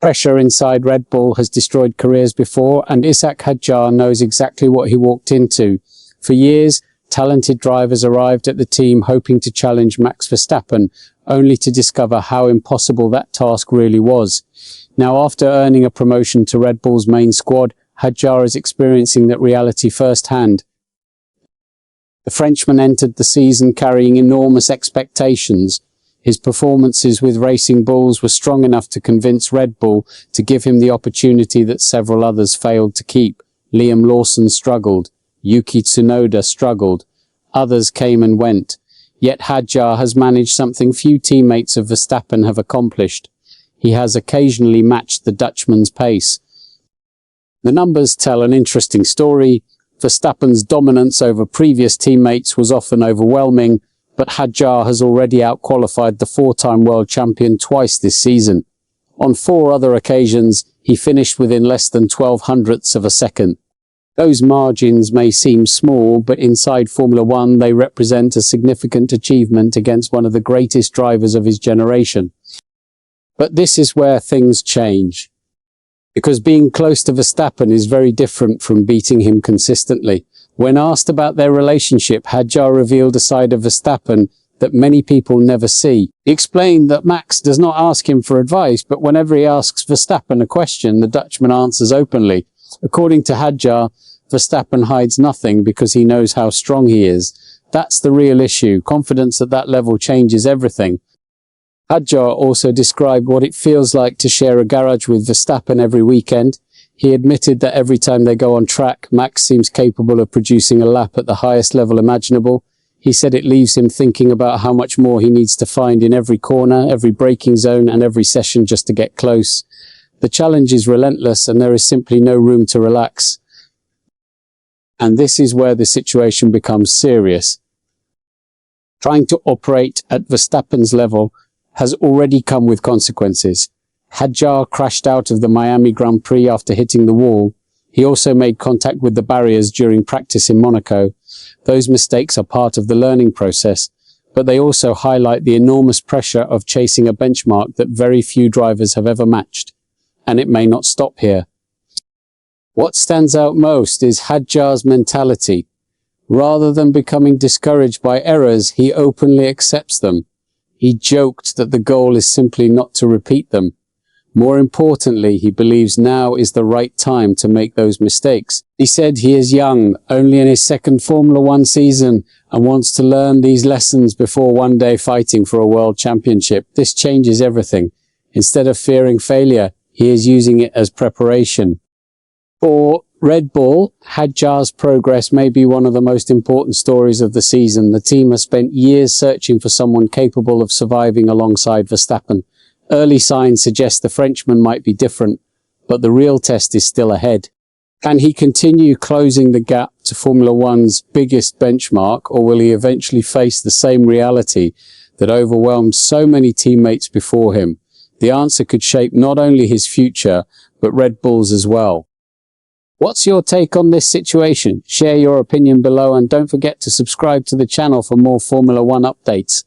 Pressure inside Red Bull has destroyed careers before, and HADJAR knows exactly what he walked into. For years, talented drivers arrived at the team hoping to challenge Max Verstappen, only to discover how impossible that task really was. Now, after earning a promotion to Red Bull's main squad, HADJAR is experiencing that reality firsthand. The Frenchman entered the season carrying enormous expectations. His performances with Racing Bulls were strong enough to convince Red Bull to give him the opportunity that several others failed to keep. Liam Lawson struggled. Yuki Tsunoda struggled. Others came and went. Yet HADJAR has managed something few teammates of Verstappen have accomplished. He has occasionally matched the Dutchman's pace. The numbers tell an interesting story. Verstappen's dominance over previous teammates was often overwhelming, but HADJAR has already outqualified the four-time world champion twice this season. On 4 other occasions, he finished within less than 0.12 of a second. Those margins may seem small, but inside Formula One they represent a significant achievement against one of the greatest drivers of his generation. But this is where things change. Because being close to Verstappen is very different from beating him consistently. When asked about their relationship, HADJAR revealed a side of Verstappen that many people never see. He explained that Max does not ask him for advice, but whenever he asks Verstappen a question, the Dutchman answers openly. According to HADJAR, Verstappen hides nothing because he knows how strong he is. That's the real issue. Confidence at that level changes everything. HADJAR also described what it feels like to share a garage with Verstappen every weekend. He admitted that every time they go on track, Max seems capable of producing a lap at the highest level imaginable. He said it leaves him thinking about how much more he needs to find in every corner, every braking zone, and every session just to get close. The challenge is relentless, and there is simply no room to relax. And this is where the situation becomes serious. Trying to operate at Verstappen's level has already come with consequences. HADJAR crashed out of the Miami Grand Prix after hitting the wall. He also made contact with the barriers during practice in Monaco. Those mistakes are part of the learning process, but they also highlight the enormous pressure of chasing a benchmark that very few drivers have ever matched. And it may not stop here. What stands out most is HADJAR's mentality. Rather than becoming discouraged by errors, he openly accepts them. He joked that the goal is simply not to repeat them. More importantly, he believes now is the right time to make those mistakes. He said he is young, only in his second Formula One season, and wants to learn these lessons before one day fighting for a world championship. This changes everything. Instead of fearing failure, he is using it as preparation. For Red Bull, HADJAR's progress may be one of the most important stories of the season. The team has spent years searching for someone capable of surviving alongside Verstappen. Early signs suggest the Frenchman might be different, but the real test is still ahead. Can he continue closing the gap to Formula One's biggest benchmark, or will he eventually face the same reality that overwhelmed so many teammates before him? The answer could shape not only his future, but Red Bull's as well. What's your take on this situation? Share your opinion below, and don't forget to subscribe to the channel for more Formula One updates.